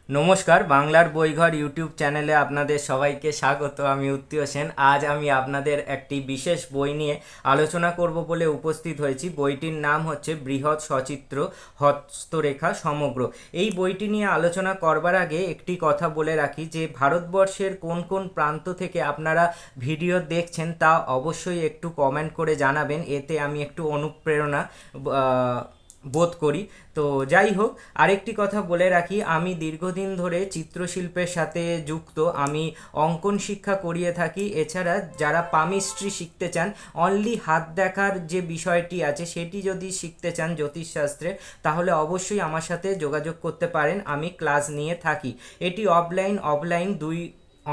নমস্কার, বাংলার বইঘর ইউটিউব চ্যানেলে আপনাদের সবাইকে স্বাগত। আমি উত্তীয় সেন। আজ আমি আপনাদের একটি বিশেষ বই নিয়ে আলোচনা করব বলে উপস্থিত হয়েছি। বইটির নাম হচ্ছে বৃহৎ সচিত্র হস্তরেখা সমগ্র। এই বইটি নিয়ে আলোচনা করবার আগে একটি কথা বলে রাখি যে ভারতবর্ষের কোন কোন প্রান্ত থেকে আপনারা ভিডিও দেখছেন তা অবশ্যই একটু কমেন্ট করে জানাবেন, এতে আমি একটু অনুপ্রেরণা বোধ করি। তো যাই হোক, আরেকটি কথা বলে রাখি, আমি দীর্ঘদিন ধরে চিত্রশিল্পের সাথে যুক্ত। আমি অঙ্কন শিক্ষা করিয়ে থাকি। এছাড়া যারা পামিস্ট্রি শিখতে চান, অনলি হাত দেখার যে বিষয়টি আছে সেটি যদি শিখতে চান জ্যোতিষশাস্ত্রে, তাহলে অবশ্যই আমার সাথে যোগাযোগ করতে পারেন। আমি ক্লাস নিয়ে থাকি। এটি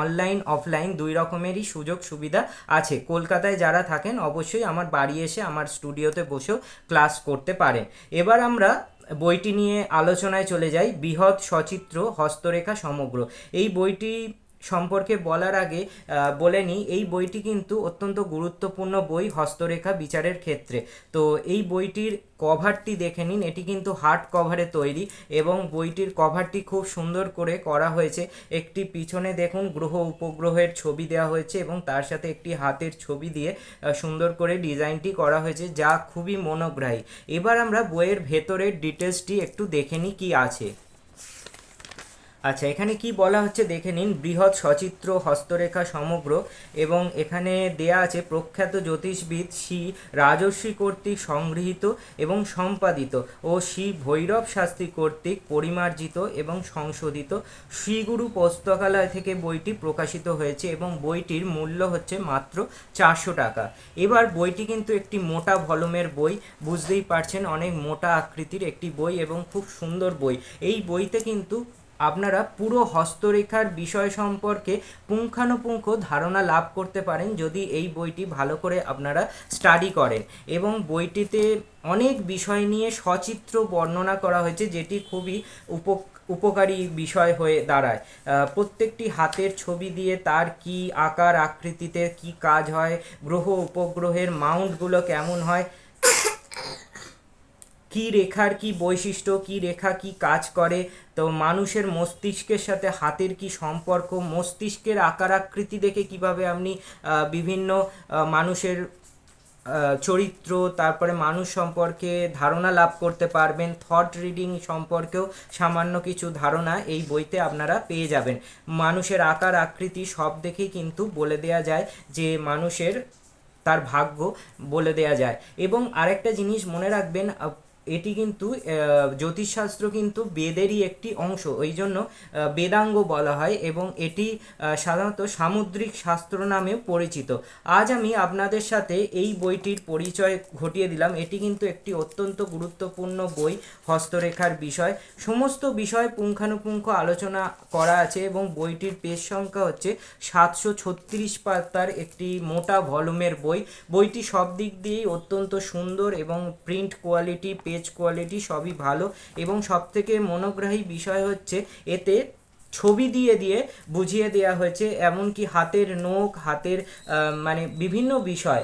অনলাইন অফলাইন দুই রকমেরই সুযোগ সুবিধা আছে। কলকাতায় যারা থাকেন অবশ্যই আমার বাড়ি এসে আমার স্টুডিওতে বসেও ক্লাস করতে পারেন। এবার আমরা বইটি নিয়ে আলোচনায় চলে যাই। বৃহৎ সচিত্র হস্তরেখা সমগ্র। এই বইটি সম্পর্কে বলার আগে বলে নিই, এই বইটি কিন্তু অত্যন্ত গুরুত্বপূর্ণ বই হস্তরেখা বিচারের ক্ষেত্রে। তো এই বইটির কভারটি দেখে নিন, এটি কিন্তু হার্ড কভারে তৈরি এবং বইটির কভারটি খুব সুন্দর করে করা হয়েছে। একটি পিছনে দেখুন গ্রহ উপগ্রহের ছবি দেওয়া হয়েছে এবং তার সাথে একটি হাতের ছবি দিয়ে সুন্দর করে ডিজাইনটি করা হয়েছে, যা খুবই মনোগ্রাহী। এবার আমরা বইয়ের ভেতরের ডিটেলসটি একটু দেখে নিই কী আছে। আচ্ছা, এখানে কি বলা হচ্ছে দেখে নিন। বৃহৎ সচিত্র হস্তরেখা সমগ্র, এবং এখানে দেয়া আছে প্রখ্যাত জ্যোতিষবিদ শ্রী রাজর্ষি কর্তৃক সংগৃহীত এবং সম্পাদিত ও শ্রী ভৈরব শাস্ত্রী কর্তৃক পরিমার্জিত এবং সংশোধিত। শ্রীগুরু পুস্তকালয় থেকে বইটি প্রকাশিত হয়েছে এবং বইটির মূল্য হচ্ছে মাত্র 400 টাকা। এবার বইটি কিন্তু একটি মোটা ভলিউমের বই, বুঝতেই পারছেন, অনেক মোটা আকৃতির একটি বই এবং খুব সুন্দর বই। এই বইতে কিন্তু আপনারা পুরো হস্তরেখার বিষয় সম্পর্কে পুঙ্খানুপুঙ্খ ধারণা লাভ করতে পারেন যদি এই বইটি ভালো করে আপনারা স্টাডি করেন। এবং বইটিতে অনেক বিষয় নিয়ে সচিত্র বর্ণনা করা হয়েছে, যেটি খুবই উপকারী বিষয় হয়ে দাঁড়ায়। প্রত্যেকটি হাতের ছবি দিয়ে তার কি আকার আকৃতিতে কি কাজ হয়, গ্রহ উপগ্রহের মাউন্টগুলো কেমন হয়, কি রেখার কি বৈশিষ্ট্য, কি রেখা কি কাজ করে, তো মানুষের মস্তিষ্কের সাথে হাতের কি সম্পর্ক, মস্তিষ্কের আকার আকৃতি দেখে কিভাবে আপনি বিভিন্ন মানুষের চরিত্র, তারপরে মানুষ সম্পর্কে ধারণা লাভ করতে পারবেন। থট রিডিং সম্পর্কেও সামান্য কিছু ধারণা এই বইতে আপনারা পেয়ে যাবেন। মানুষের আকার আকৃতি সব দেখেই কিন্তু বলে দেয়া যায় যে মানুষের তার ভাগ্য বলে দেয়া যায়। এবং আরেকটা জিনিস মনে রাখবেন, এটি কিন্তু জ্যোতিষশাস্ত্র কিন্তু বেদেরই একটি অংশ, ওই জন্য বেদাঙ্গ বলা হয় এবং এটি সাধারণত সামুদ্রিক শাস্ত্র নামেও পরিচিত। আজ আমি আপনাদের সাথে এই বইটির পরিচয় ঘটিয়ে দিলাম। এটি কিন্তু একটি অত্যন্ত গুরুত্বপূর্ণ বই হস্তরেখার বিষয়। সমস্ত বিষয় পুঙ্খানুপুঙ্খ আলোচনা করা আছে এবং বইটির পেজ সংখ্যা হচ্ছে 736 পাতার একটি মোটা ভলিউমের বই। বইটি সব দিক দিয়েই অত্যন্ত সুন্দর এবং প্রিন্ট কোয়ালিটি, পেজ কোয়ালিটি সবই ভালো। এবং সবথেকে মনোগ্রাহী বিষয় হচ্ছে এতে ছবি দিয়ে দিয়ে বুঝিয়ে দেওয়া হয়েছে, এমনকি হাতের নখ, হাতের মানে বিভিন্ন বিষয়,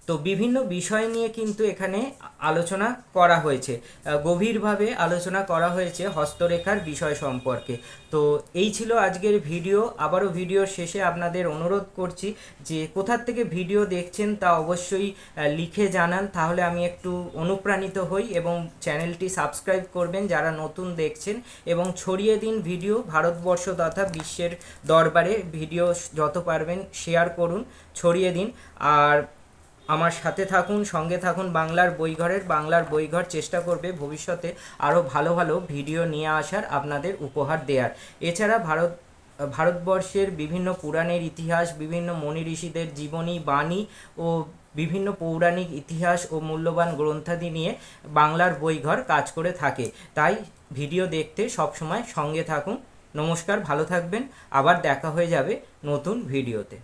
তো বিভিন্ন বিষয় নিয়ে কিন্তু এখানে আলোচনা করা হয়েছে, গভীরভাবে আলোচনা করা হয়েছে হস্তরেখার বিষয় সম্পর্কে। তো এই ছিল আজকের ভিডিও। আবারও ভিডিওর শেষে আপনাদের অনুরোধ করছি যে কোথার থেকে ভিডিও দেখছেন তা অবশ্যই লিখে জানান, তাহলে আমি একটু অনুপ্রাণিত হই। এবং চ্যানেলটি সাবস্ক্রাইব করবেন যারা নতুন দেখছেন, এবং ছড়িয়ে দিন ভিডিও ভারতবর্ষ তথা বিশ্বের দরবারে। ভিডিও যত পারবেন শেয়ার করুন, ছড়িয়ে দিন। আর আমার সাথে থাকুন, সঙ্গে থাকুন বাংলার বইঘর চেষ্টা করবে ভবিষ্যতে আরও ভালো ভালো ভিডিও নিয়ে আসার, আপনাদের উপহার দেওয়ার। এছাড়া ভারতবর্ষের বিভিন্ন পুরাণের ইতিহাস, বিভিন্ন মনি ঋষিদের জীবনী বাণী ও বিভিন্ন পৌরাণিক ইতিহাস ও মূল্যবান গ্রন্থাদি নিয়ে বাংলার বইঘর কাজ করে থাকে। তাই ভিডিও দেখতে সবসময় সঙ্গে থাকুন। নমস্কার, ভালো থাকবেন। আবার দেখা হয়ে যাবে নতুন ভিডিওতে।